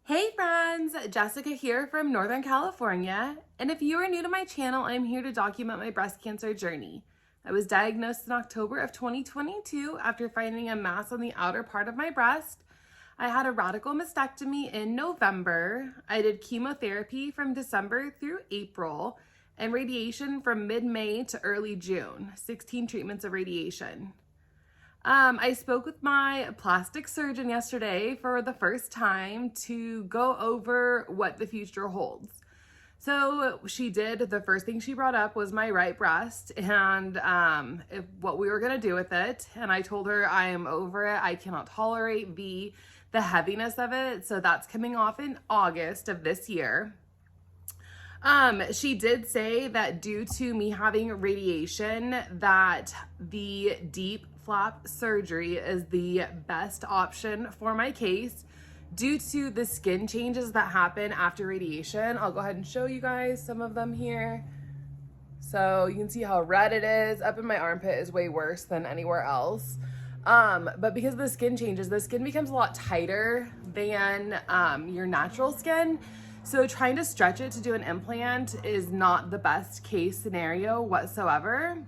Hey friends, Jessica here from Northern California, and if you are new to my channel, I'm here to document my breast cancer journey. I was diagnosed in October of 2022 after finding a mass on the outer part of my breast. I had a radical mastectomy in November. I did chemotherapy from December through April and radiation from mid-May to early June, 16 treatments of radiation. I spoke with my plastic surgeon yesterday for the first time to go over what the future holds. So the first thing she brought up was my right breast and what we were going to do with it. And I told her I am over it. I cannot tolerate the heaviness of it. So that's coming off in August of this year. She did say that due to me having radiation, that the DIEP flap surgery is the best option for my case due to the skin changes that happen after radiation. I'll go ahead and show you guys some of them here. So you can see how red it is. Up in my armpit is way worse than anywhere else. But because of the skin changes, the skin becomes a lot tighter than your natural skin. So trying to stretch it to do an implant is not the best case scenario whatsoever.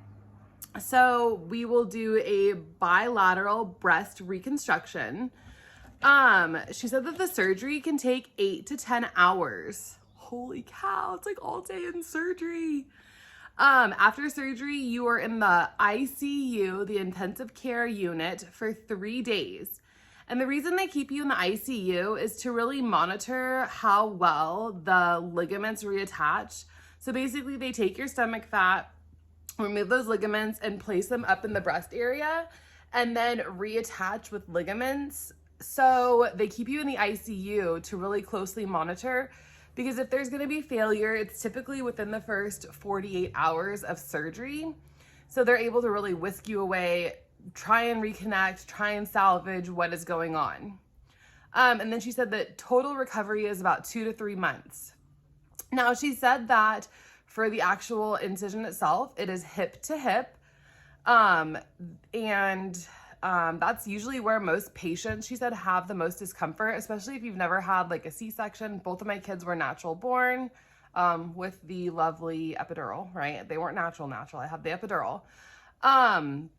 So we will do a bilateral breast reconstruction. She said that the surgery can take 8 to 10 hours. Holy cow, it's like all day in surgery. After surgery, you are in the ICU, the intensive care unit, for 3 days. And the reason they keep you in the ICU is to really monitor how well the ligaments reattach. So basically they take your stomach fat, remove those ligaments and place them up in the breast area and then reattach with ligaments. So they keep you in the ICU to really closely monitor, because if there's going to be failure, it's typically within the first 48 hours of surgery. So they're able to really whisk you away, try and reconnect, try and salvage what is going on. And then she said that total recovery is about 2 to 3 months. Now, she said that for the actual incision itself, it is hip to hip. That's usually where most patients, she said, have the most discomfort, especially if you've never had like a C-section. Both of my kids were natural born with the lovely epidural, right? They weren't natural. I had the epidural. And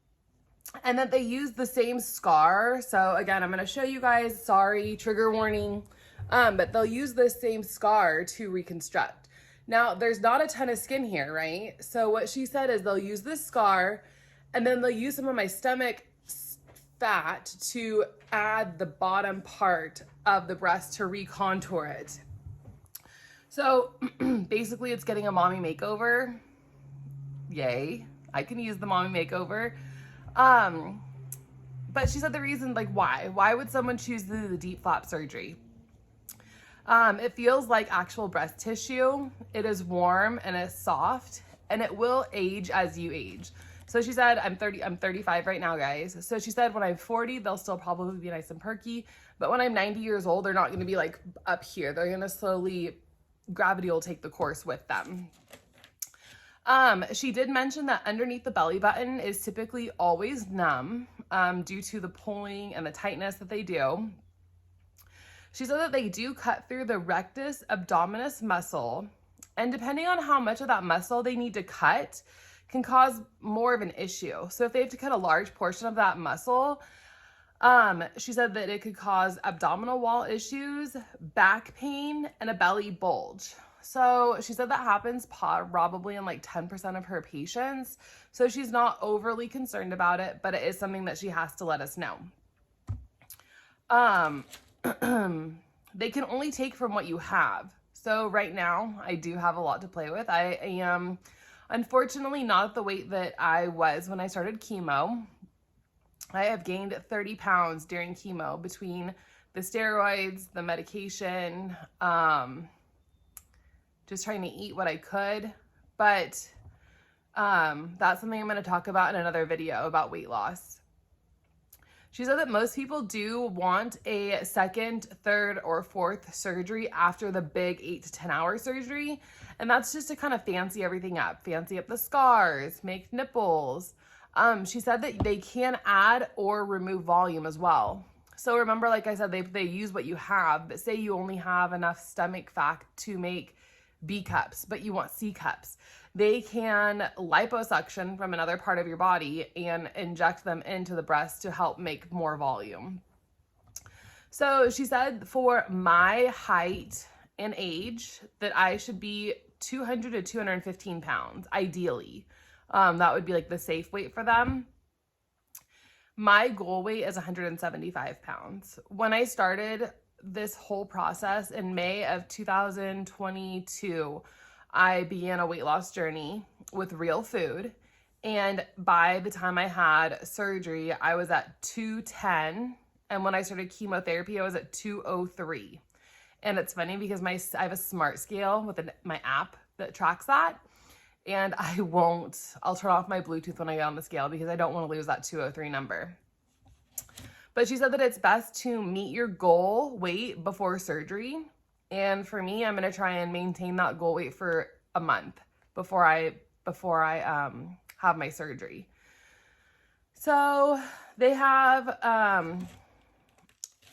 that they use the same scar. So again, I'm going to show you guys, sorry, trigger warning, but they'll use this same scar to reconstruct. Now, there's not a ton of skin here, right? So what she said is they'll use this scar and then they'll use some of my stomach fat to add the bottom part of the breast to recontour it. So basically it's getting a mommy makeover. Yay. I can use the mommy makeover. But she said the reason, like, why would someone choose the DIEP flap surgery? It feels like actual breast tissue. It is warm and it's soft and it will age as you age. So she said, I'm 35 right now, guys. So she said when I'm 40, they'll still probably be nice and perky. But when I'm 90 years old, they're not going to be like up here. They're going to slowly, gravity will take the course with them. She did mention that underneath the belly button is typically always numb due to the pulling and the tightness that they do. She said that they do cut through the rectus abdominis muscle, and depending on how much of that muscle they need to cut can cause more of an issue. So if they have to cut a large portion of that muscle, she said that it could cause abdominal wall issues, back pain, and a belly bulge. So she said that happens probably in like 10% of her patients. So she's not overly concerned about it, but it is something that she has to let us know. They can only take from what you have. So right now I do have a lot to play with. I am unfortunately not at the weight that I was when I started chemo. I have gained 30 pounds during chemo between the steroids, the medication, just trying to eat what I could. But that's something I'm going to talk about in another video about weight loss. She said that most people do want a second, third, or fourth surgery after the big 8 to 10 hour surgery. And that's just to kind of fancy everything up, fancy up the scars, make nipples. She said that they can add or remove volume as well. So remember, like I said, they use what you have, but say you only have enough stomach fat to make B cups, but you want C cups. They can liposuction from another part of your body and inject them into the breast to help make more volume. So she said for my height and age that I should be 200 to 215 pounds, ideally. That would be like the safe weight for them. My goal weight is 175 pounds. When I started this whole process in May of 2022, I began a weight loss journey with real food. And by the time I had surgery, I was at 210. And when I started chemotherapy, I was at 203. And it's funny because I have a smart scale with my app that tracks that. And I'll turn off my Bluetooth when I get on the scale because I don't want to lose that 203 number. But she said that it's best to meet your goal weight before surgery. And for me, I'm going to try and maintain that goal weight for a month before I have my surgery. So they have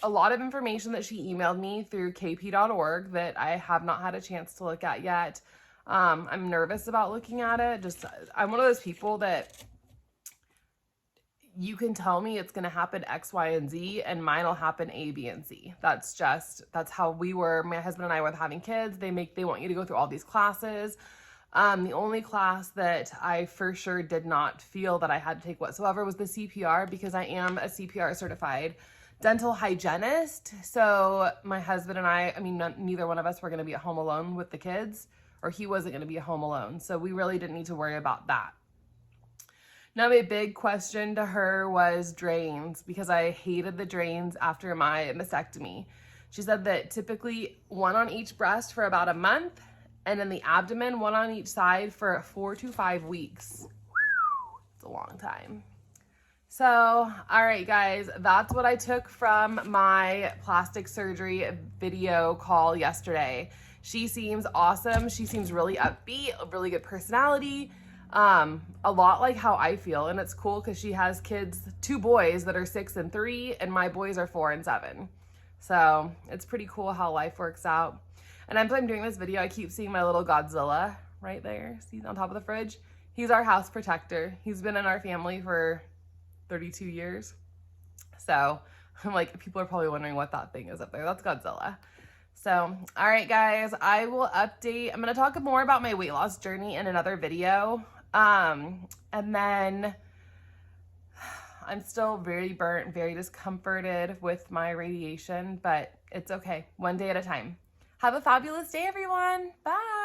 a lot of information that she emailed me through kp.org that I have not had a chance to look at yet. I'm nervous about looking at it. I'm one of those people that you can tell me it's going to happen X, Y, and Z, and mine will happen A, B, and C. That's how we were. My husband and I were having kids. They want you to go through all these classes. The only class that I for sure did not feel that I had to take whatsoever was the CPR, because I am a CPR certified dental hygienist. So my husband and I mean, neither one of us were going to be at home alone with the kids, or he wasn't going to be at home alone. So we really didn't need to worry about that. Now, my big question to her was drains, because I hated the drains after my mastectomy. She said that typically one on each breast for about a month, and in the abdomen, one on each side for 4 to 5 weeks. It's a long time. So, all right, guys, that's what I took from my plastic surgery video call yesterday. She seems awesome. She seems really upbeat, a really good personality. A lot like how I feel, and it's cool because she has kids, 2 boys that are 6 and 3, and my boys are 4 and 7. So it's pretty cool how life works out. And as I'm doing this video, I keep seeing my little Godzilla right there. See, on top of the fridge? He's our house protector. He's been in our family for 32 years. So I'm like, people are probably wondering what that thing is up there. That's Godzilla. So, all right, guys, I will update. I'm going to talk more about my weight loss journey in another video. And then I'm still very burnt, very discomforted with my radiation, but it's okay. One day at a time. Have a fabulous day, everyone. Bye.